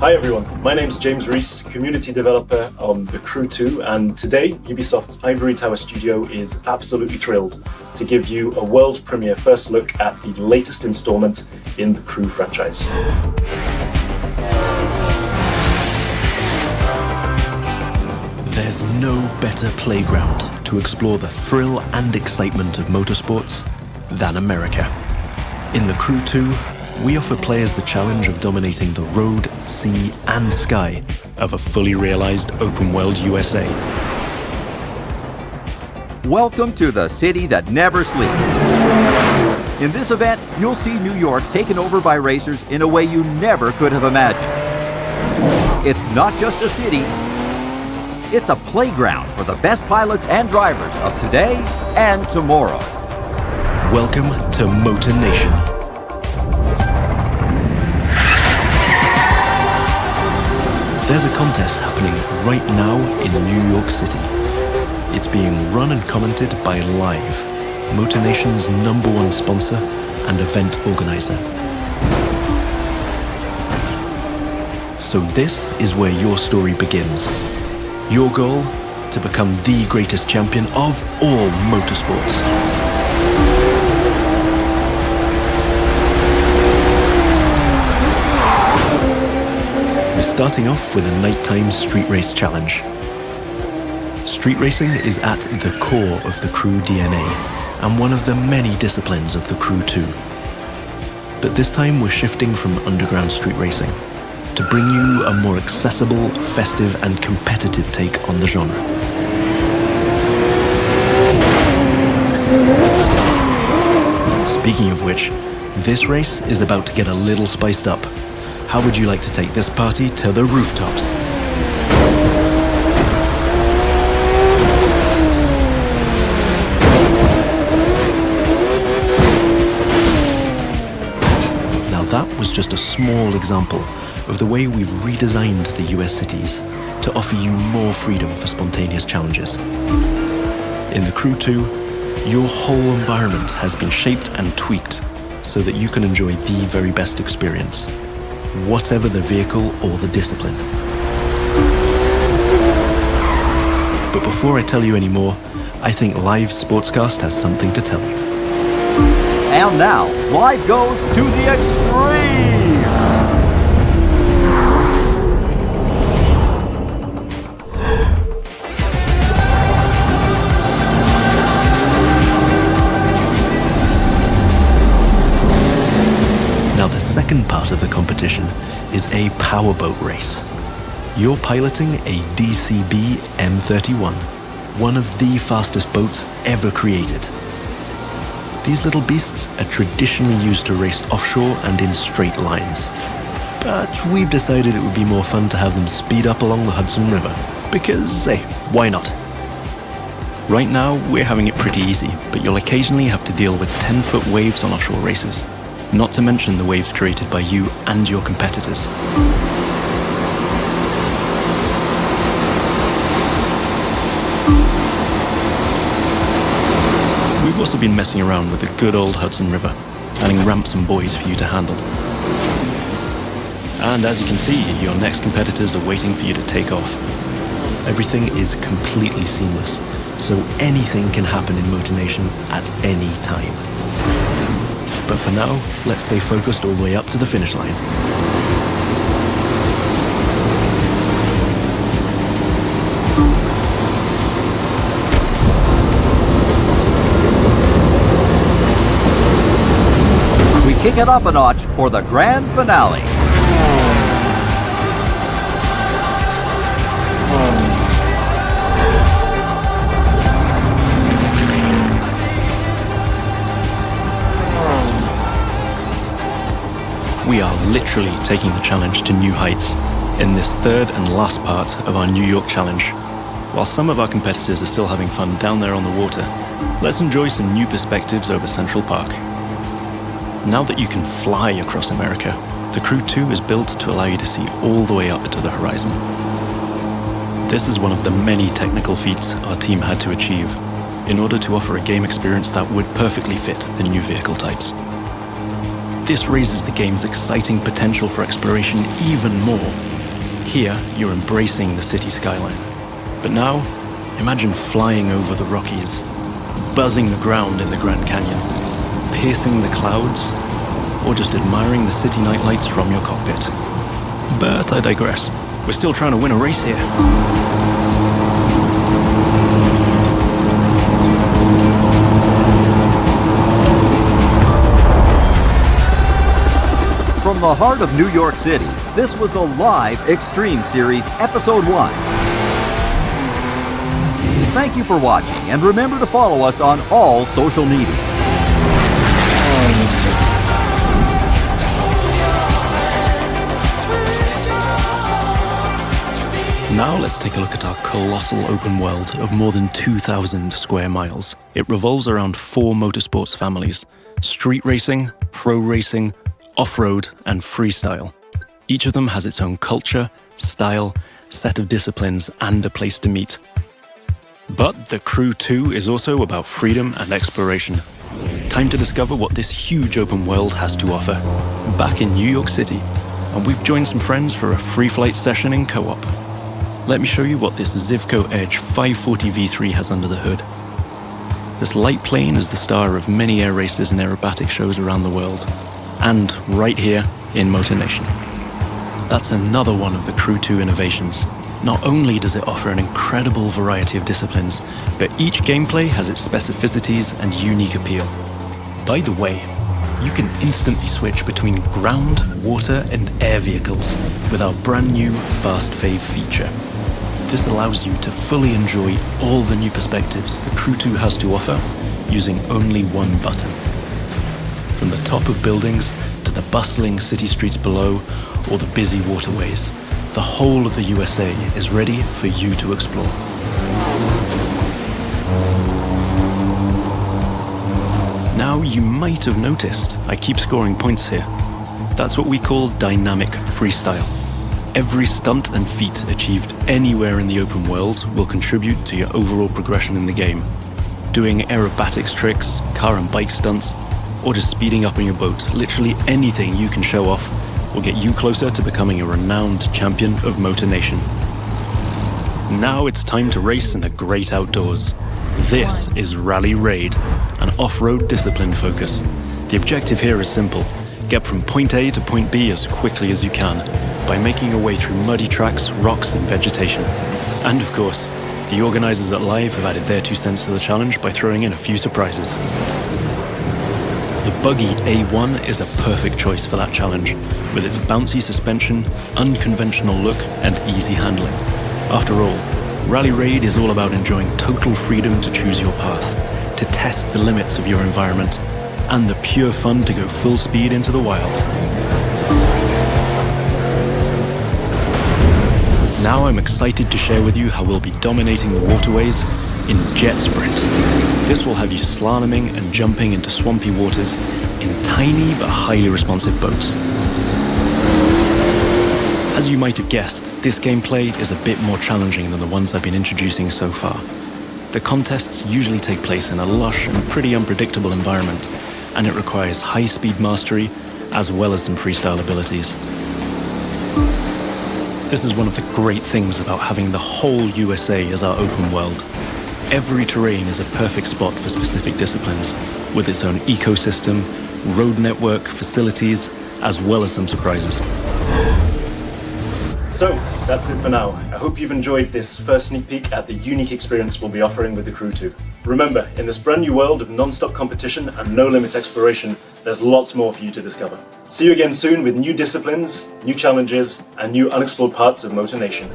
Hi everyone, my name's James Rees, community developer on The Crew 2, and today Ubisoft's Ivory Tower studio is absolutely thrilled to give you a world premiere first look at the latest installment in the Crew franchise. There's no better playground to explore the thrill and excitement of motorsports than America. In The Crew 2, we offer players the challenge of dominating the road, sea, and sky of a fully realized open-world USA. Welcome to the city that never sleeps. In this event, you'll see New York taken over by racers in a way you never could have imagined. It's not just a city, it's a playground for the best pilots and drivers of today and tomorrow. Welcome to Motor Nation. There's a contest happening right now in New York City. It's being run and commented by Live, Motor Nation's #1 sponsor and event organizer. So this is where your story begins. Your goal? To become the greatest champion of all motorsports. We're starting off with a nighttime street race challenge. Street racing is at the core of the Crew DNA and one of the many disciplines of the Crew 2. But this time we're shifting from underground street racing to bring you a more accessible, festive and competitive take on the genre. Speaking of which, this race is about to get a little spiced up. How would you like to take this party to the rooftops? Now that was just a small example of the way we've redesigned the US cities to offer you more freedom for spontaneous challenges. In the Crew 2, your whole environment has been shaped and tweaked so that you can enjoy the very best experience, whatever the vehicle or the discipline. But before I tell you any more, I think Live Sportscast has something to tell you. And now, Live goes to the extreme! Now the second part of the competition is a powerboat race. You're piloting a DCB M31, one of the fastest boats ever created. These little beasts are traditionally used to race offshore and in straight lines. But we've decided it would be more fun to have them speed up along the Hudson River, because, hey, why not? Right now, we're having it pretty easy, but you'll occasionally have to deal with 10-foot waves on offshore races. Not to mention the waves created by you and your competitors. We've also been messing around with the good old Hudson River, adding ramps and buoys for you to handle. And as you can see, your next competitors are waiting for you to take off. Everything is completely seamless, so anything can happen in Motor Nation at any time. But for now, let's stay focused all the way up to the finish line. We kick it up a notch for the grand finale. We are literally taking the challenge to new heights in this third and last part of our New York challenge. While some of our competitors are still having fun down there on the water, let's enjoy some new perspectives over Central Park. Now that you can fly across America, the Crew 2 is built to allow you to see all the way up to the horizon. This is one of the many technical feats our team had to achieve in order to offer a game experience that would perfectly fit the new vehicle types. This raises the game's exciting potential for exploration even more. Here, you're embracing the city skyline. But now, imagine flying over the Rockies, buzzing the ground in the Grand Canyon, piercing the clouds, or just admiring the city nightlights from your cockpit. But I digress. We're still trying to win a race here. From the heart of New York City, this was the live Extreme Series Episode 1. Thank you for watching, and remember to follow us on all social media. Now let's take a look at our colossal open world of more than 2,000 square miles. It revolves around 4 motorsports families: street racing, pro racing, off-road, and freestyle. Each of them has its own culture, style, set of disciplines, and a place to meet. But the Crew 2 is also about freedom and exploration. Time to discover what this huge open world has to offer. Back in New York City, and we've joined some friends for a free flight session in co-op. Let me show you what this Zivco Edge 540 V3 has under the hood. This light plane is the star of many air races and aerobatic shows around the world, and right here in Motor Nation. That's another one of the Crew 2 innovations. Not only does it offer an incredible variety of disciplines, but each gameplay has its specificities and unique appeal. By the way, you can instantly switch between ground, water, and air vehicles with our brand new Fast Fave feature. This allows you to fully enjoy all the new perspectives the Crew 2 has to offer using only one button. From the top of buildings to the bustling city streets below or the busy waterways, the whole of the USA is ready for you to explore. Now you might have noticed I keep scoring points here. That's what we call dynamic freestyle. Every stunt and feat achieved anywhere in the open world will contribute to your overall progression in the game. Doing aerobatics tricks, car and bike stunts, or just speeding up on your boat, literally anything you can show off will get you closer to becoming a renowned champion of Motor Nation. Now it's time to race in the great outdoors. This is Rally Raid, an off-road discipline focus. The objective here is simple: get from point A to point B as quickly as you can by making your way through muddy tracks, rocks, and vegetation. And of course, the organizers at Live have added their 2 cents to the challenge by throwing in a few surprises. The Buggy A1 is a perfect choice for that challenge, with its bouncy suspension, unconventional look, and easy handling. After all, Rally Raid is all about enjoying total freedom to choose your path, to test the limits of your environment, and the pure fun to go full speed into the wild. Now I'm excited to share with you how we'll be dominating the waterways in Jet Sprint. This will have you slaloming and jumping into swampy waters in tiny but highly responsive boats. As you might have guessed, this gameplay is a bit more challenging than the ones I've been introducing so far. The contests usually take place in a lush and pretty unpredictable environment, and it requires high-speed mastery as well as some freestyle abilities. This is one of the great things about having the whole USA as our open world. Every terrain is a perfect spot for specific disciplines, with its own ecosystem, road network, facilities, as well as some surprises. So, that's it for now. I hope you've enjoyed this first sneak peek at the unique experience we'll be offering with the Crew 2. Remember, in this brand new world of non-stop competition and no-limit exploration, there's lots more for you to discover. See you again soon with new disciplines, new challenges, and new unexplored parts of Motor Nation.